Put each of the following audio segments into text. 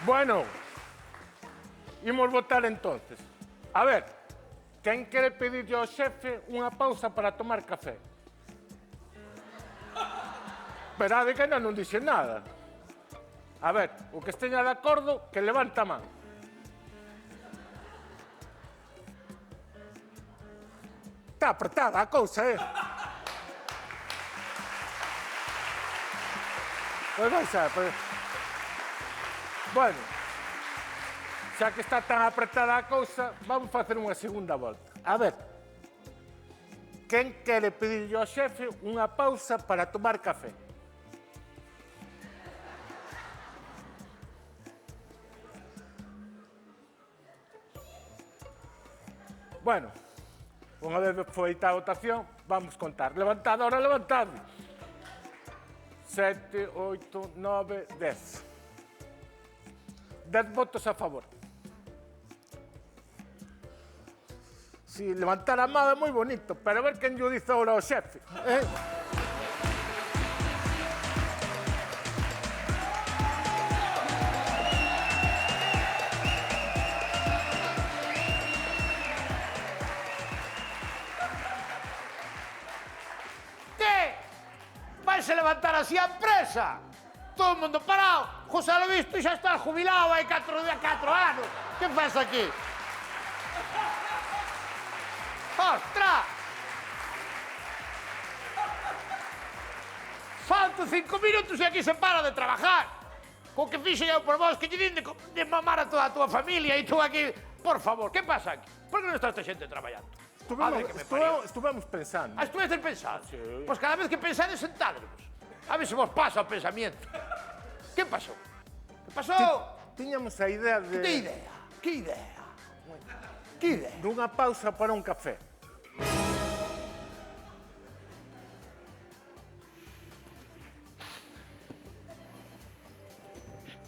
Bueno, imos votar entonces. A ver, quen quere pedirlle ao xefe unha pausa para tomar café? Esperade que non dixe nada. A ver, o que esteña de acordo, que levanta a man. Está apretada a cousa, Pois vai ser, pois... Bueno, xa que está tan apretada a cousa, vamos facer unha segunda volta. A ver, quen quere pedirlle ao xefe unha pausa para tomar café? Bueno, unha vez feita a votación, vamos contar. Levantad, ahora levantad. 7, 8, 9, 10. 10 votos a favor. Si levantar a mão é moi bonito, pero a ver quen lle dice ahora ao xefe. Que? Vais a levantar así a empresa? Todo o mundo parado. José lo visto xa está jubilado hai 4 anos. Que faz aquí? Ostras! Faltan 5 minutos e aquí se para de trabajar. Co que fixe eu por vos que lle din de mamar a toda a túa familia e tú aquí... Por favor, que pasa aquí? Por que non está esta xente traballando? Estuvemos pensando. Estuveces pensando? Sí. Pois cada vez que pensades, sentádemos. A ver se vos pasa o pensamento. Que pasou? Que pasou? Tiñamos a idea de... Que idea? Que idea? Que idea? Dunha pausa para un café.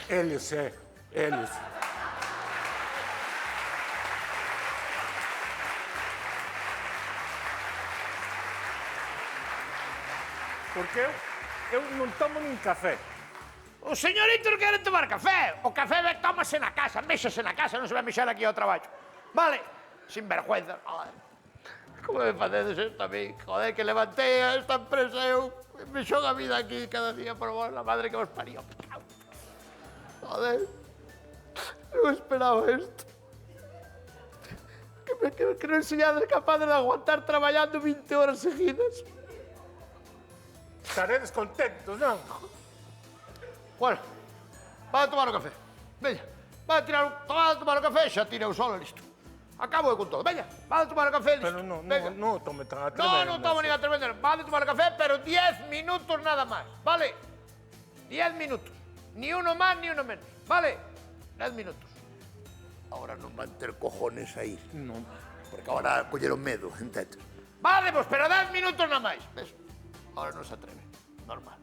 Eles. Porque eu non tomo nin café. O señorito non quere tomar café. O café tómase na casa, méxase na casa, non se vai mexer aquí ao traballo. Vale? Sin vergüenza. Joder. Como me facedes isto a mí? Joder, que levantei a esta empresa eu. Me xoga a vida aquí cada día por vos, la madre que vos parió. Joder. Non esperaba isto. Que non señades capaz de aguantar traballando 20 horas seguidas. Estaredes contentos, non? Bueno, va a tomar o café. Veña, va a tomar o café, xa tirei o sol e listo. Acabo con todo. Veña, va a tomar o café e listo. Pero non tome tan a No, tremenda. non tomo nin a tremenda. Va a tomar o café, pero 10 minutos nada máis, vale? 10 minutos. Ni uno máis, ni uno menos, vale? 10 minutos. Ahora non van ter cojones a ir. Non. Porque ahora colleron medo, entende? Vale, pues, pero 10 minutos nada máis. Ves? Ahora non se atreve. Normal.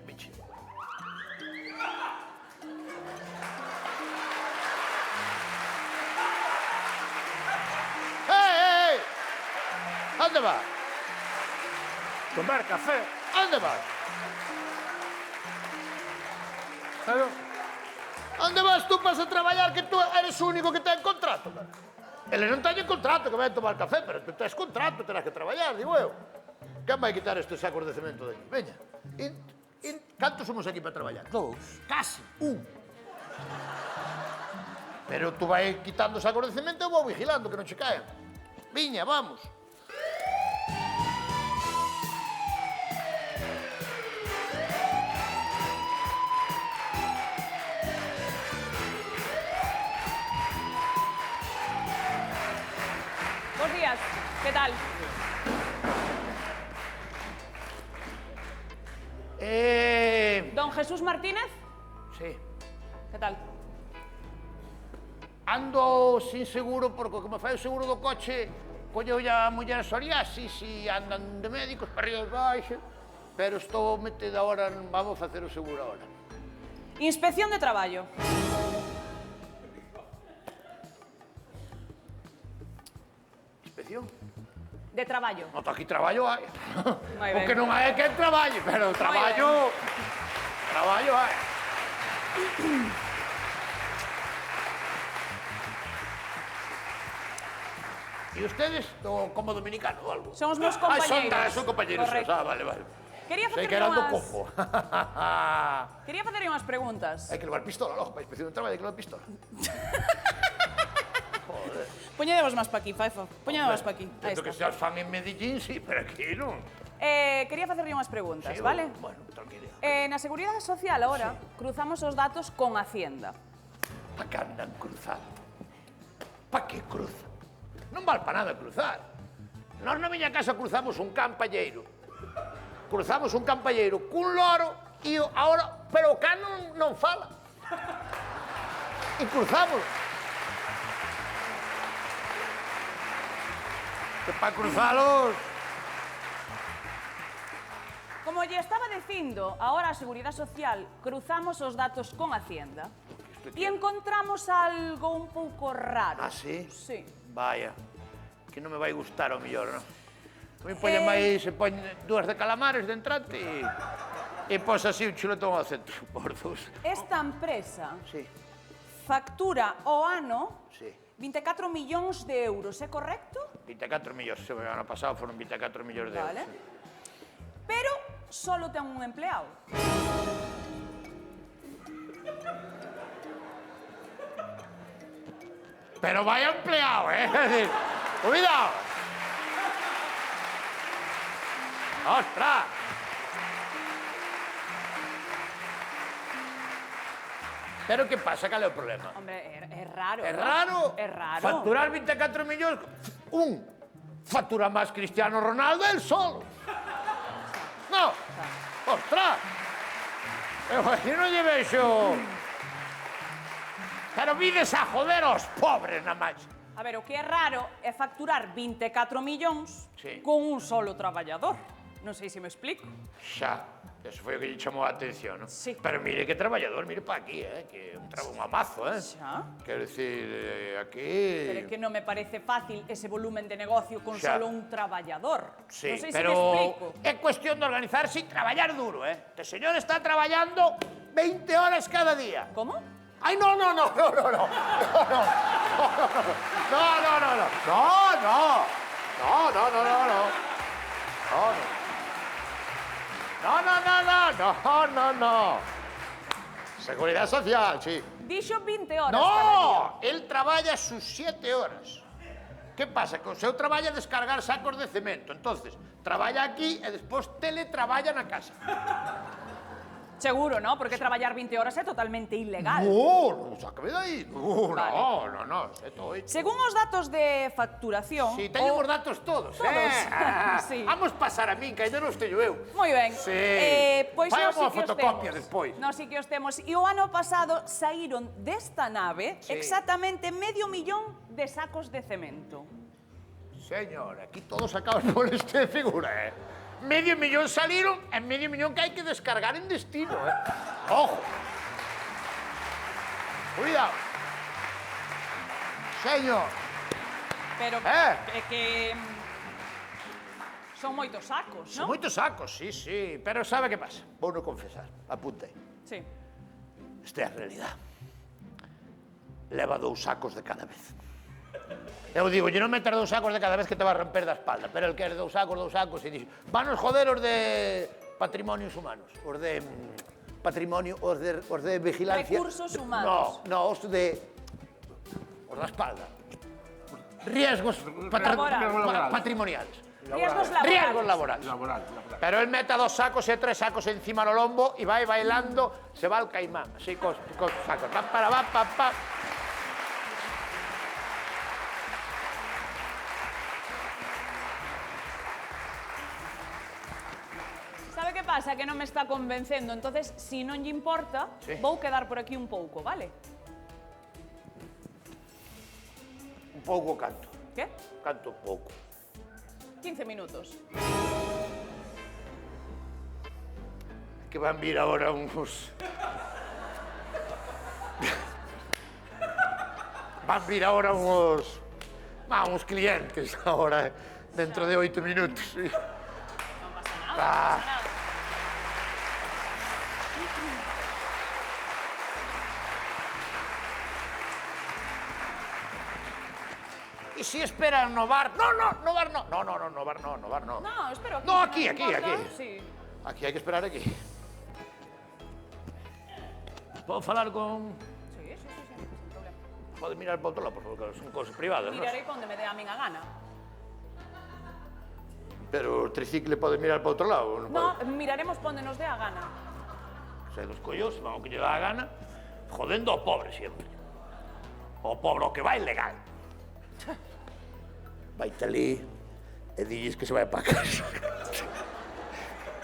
Bichi. ¡Hey! ¿Dónde vas? Tomar café. ¿Dónde vas? Pero, ¿Dónde vas tú para traballar que tú eres o único que ten contrato? Ele non teñen contrato que vai tomar café, pero tú tens contrato, terás que traballar, digo eu. Quen vai quitar estes sacos de cemento de aquí? Veña. Cantos somos aquí para traballar? 2. Casi. 1. Pero tú vai quitando sacos de cemento e eu vou vigilando que non che caen. Viña, vamos. Buenos días, ¿qué tal? ¿Don Jesús Martínez? Sí. ¿Qué tal? Ando sin seguro porque como fai o seguro do coche colleu a muller psoriasis e andan de médicos para arriba e baixo, pero estou metido agora, vamos facer o seguro agora. Inspección de traballo. Inspección? De traballo. No, aquí traballo hai. Moi O ben. que non hai é que traballe, pero traballo hai. E ustedes, como dominicano ou algo? Son os meus compañeiros. Son compañeros. Correcto. Vale. Quería Sei que facerlle eran do unhas... combo. Quería facerlle unhas preguntas. Hai que levar pistola, logo, para inspección de traballo, hai que levar pistola. Poñedevos máis pa aquí, Faifa. Poñedevos pa aquí. Aí Entendo que está. seas fan en Medellín, sí, pero aquí non. Quería facerlle unhas preguntas, Sí, vale? Bueno, tranquila. Na Seguridade Social ahora cruzamos os datos con Hacienda. Pa que andan cruzando? Pa que cruzan? Non vale pa nada cruzar. Nós na miña casa cruzamos un campalleiro. Cruzamos un campalleiro cun loro e ahora, pero o can non fala. E cruzamos. Que pa cruzalos... Como lle estaba dicindo, ahora a Seguridade Social cruzamos os datos con Hacienda e encontramos algo un pouco raro. Ah, sí? Sí. Vaya, que non me vai gustar ao millor, non? Me poñen máis, se poñen dúas de calamares de entrante e pos así un chuletón ao centro, por dos. Esta empresa Sí, factura ao ano sí. 24 millóns de euros, é correcto? 24 millóns, o ano pasado foron 24 millóns de euros. Vale. Sí. Pero solo ten un empleado. Pero vaya empleado, ¿eh? Es decir, cuidado. ¡Ostras! Pero ¿qué pasa? ¿Cal é o problema? Hombre, é raro. É ¿no? raro. É raro. Facturar 24 millóns. Factura máis Cristiano Ronaldo el solo. No. Ostras. Eu aquí non lle vexo... Pero vides a joder aos pobres, na máis. A ver, o que é raro é facturar 24 millóns Sí. con un solo traballador. Non sei se me explico. Xa, eso foi o que lle chamou a atención, non? Sí. Pero mire que traballador, mire pa aquí, que un amazo, Xa. Quero dicir, Pero é aquí... que non me parece fácil ese volumen de negocio con Xa. solo un traballador. Sí, Non sei pero se me explico. é cuestión de organizarse e traballar duro, Este señor está traballando 20 horas cada día. Como? Ay, no. No. Seguridad Social, sí. Dixo 20 horas cada día. No, él traballa sus 7 horas. ¿Qué pasa? Que o seu traballa descargar sacos de cemento. Entonces, traballa aquí e despois teletraballa na casa. Seguro, ¿no? Porque traballar 20 horas é totalmente ilegal. No, sácame de aí. Vale. No, esto hoy. Según os datos de facturación... Sí, teño os datos todos, Todos, sí. Vamos pasar a min, que ainda non estou eu. Moi ben. Sí. Pois Fai nós unha sí que os fotocopia temos. despois. Nós sí que os temos. E o ano pasado saíron desta nave Sí. exactamente 500.000 de sacos de cemento. Señor, aquí todos acabas por este figura, Medio millón salieron e medio millón que hai que descargar en destino, Ojo. Cuidado. Señor. Pero é que... son moitos sacos, Son non? moitos sacos, sí. Pero sabe que pasa? Vou non confesar. Apunte. Sí. Esta é a realidad. Leva 2 sacos de cada vez. Eu digo, non meter 2 sacos de cada vez que te va a romper da espalda, pero el quere 2 sacos, e dixo, vanos joder os de patrimonios humanos, os de patrimonio, os de vigilancia... Recursos humanos. No, os da espalda. Riesgos patrimoniales. Riesgos laborales. Riesgos laborales. Pero él mete 2 sacos e 3 sacos encima no lombo e vai bailando, se va al caimán, así cos sacos. Pa. Sabe que pasa? Que non me está convencendo. Entonces, si non lle importa, Sí. vou quedar por aquí un pouco, vale? Un pouco canto. Que? Canto pouco. 15 minutos. Que van vir agora uns... Van vir agora uns clientes agora, dentro de 8 minutos. Non pasa nada, non pasa nada. E se esperan no bar? No bar no. No bar no. No, espero aquí. No, si aquí. te importa. Sí. Aquí hai que esperar aquí. Podo falar con... Sí, sin problema. Pode mirar para outro lado, por favor, que son cosas privadas, non? Mirarei onde me dé a min a gana. Pero o tricicle pode mirar para outro lado, non No, pode? miraremos onde nos dé a gana. Se dos collos, van o que lle dá a gana, jodendo ao pobre sempre. O pobre o que vai legal. Vaite ali e dilles que se vai para casa.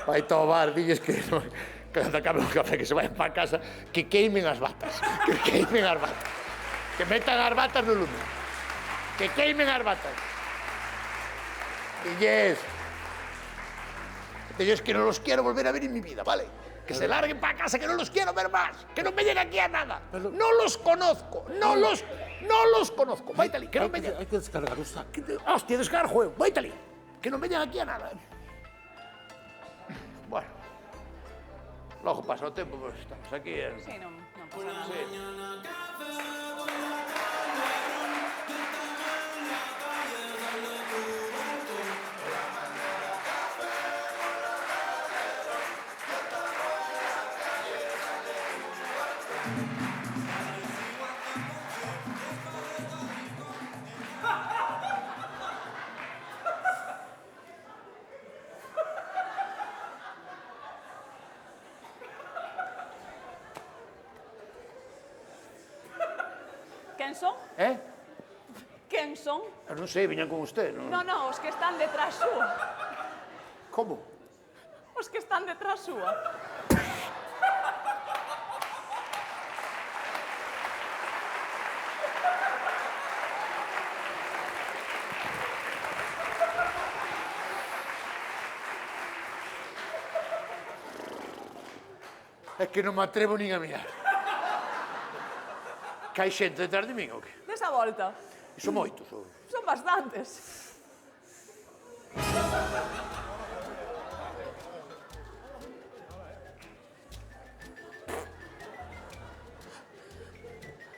Vaite ao bar, dilles que cando acabe o café que se vai para casa, que queimen as batas. Que queimen as batas. Que metan as batas no lume. Que queimen as batas. Dilles que no los quiero volver a ver en mi vida, ¿vale? Que se larguen para casa, que no los quiero ver más. Que no me lleguen aquí a nada. No los conozco. No los conozco. Vaitali, que no me lleguen. Hay que descargar o sea, Hostia, descarga el juego. Vaitali, que no me lleguen aquí a nada. Bueno. Logo pasa o tempo, pues estamos aquí en... Sí, non pasa nada. Sí. Quen son? Quen son? Eu non sei, viñan con usted, non? No, os que están detrás súa. Como? Os que están detrás súa. É que non me atrevo nin a mirar. Que hai xente detrás de min, ou que? Desa volta. E son moitos, ou... Son bastantes.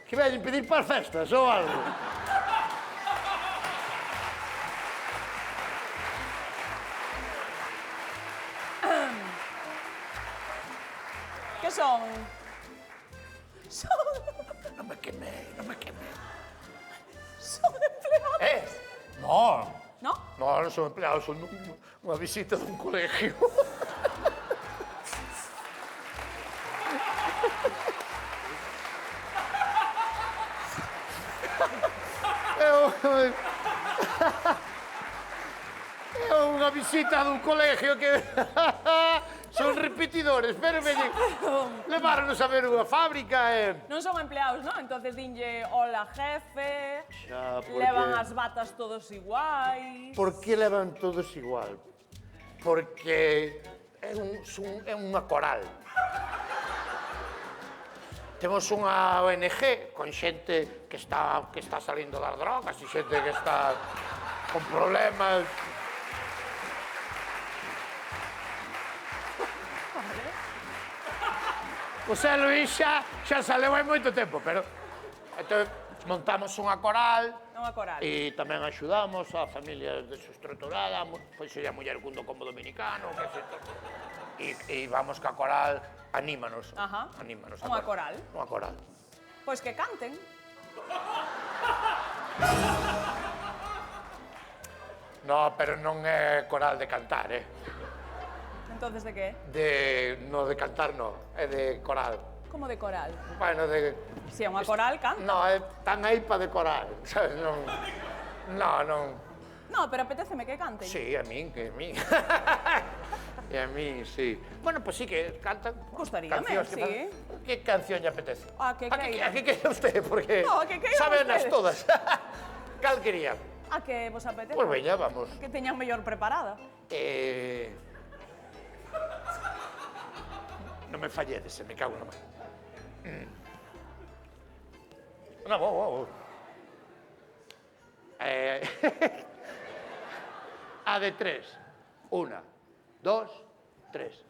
Que veñen pedir para as festas ou algo? Que son? Non me quemei. Son empleados. Non. ¿No? Non son empleados, son unha visita dun colegio. É unha visita dun colegio que... Son repetidores, pero veñen... Leváronos a ver unha fábrica e... Non son empleados, ¿no? Entonces dinlle hola jefe, Xa, porque- levan as batas todos iguais. Por que levan todos igual? Porque é unha coral. Temos unha ONG con xente que está salindo das drogas e xente que está con problemas. José Luis xa saleu hai moito tempo, pero... Entón, montamos unha coral Unha coral. e tamén axudamos a familias desestructuradas, pois a muller cun como dominicano, que se... E vamos ca coral, anímanos. Ajá. Anímanos. Unha coral. Unha coral. Pois que canten. No, pero non é coral de cantar, Entonces de que? No, de cantar no, é de coral. Como de coral? Bueno, de... Si é unha coral, canta. No, están aí para decorar, sabes? Non... No, pero apetéceme que canten. Sí, a min, que a min. E a min, sí. Bueno, pues sí que cantan. Gustaríame, Cancións que sí. fan. Que canción lle apetece? A que queira. A que queira usted? Porque No, a que queiran sábenas ustedes. todas. Cal quería? A que vos apetece. Pues veña, vamos. Que teñan mellor preparada. Non me falledes, se me cago na mano. No, vou. A de 3. 1, 2, 3.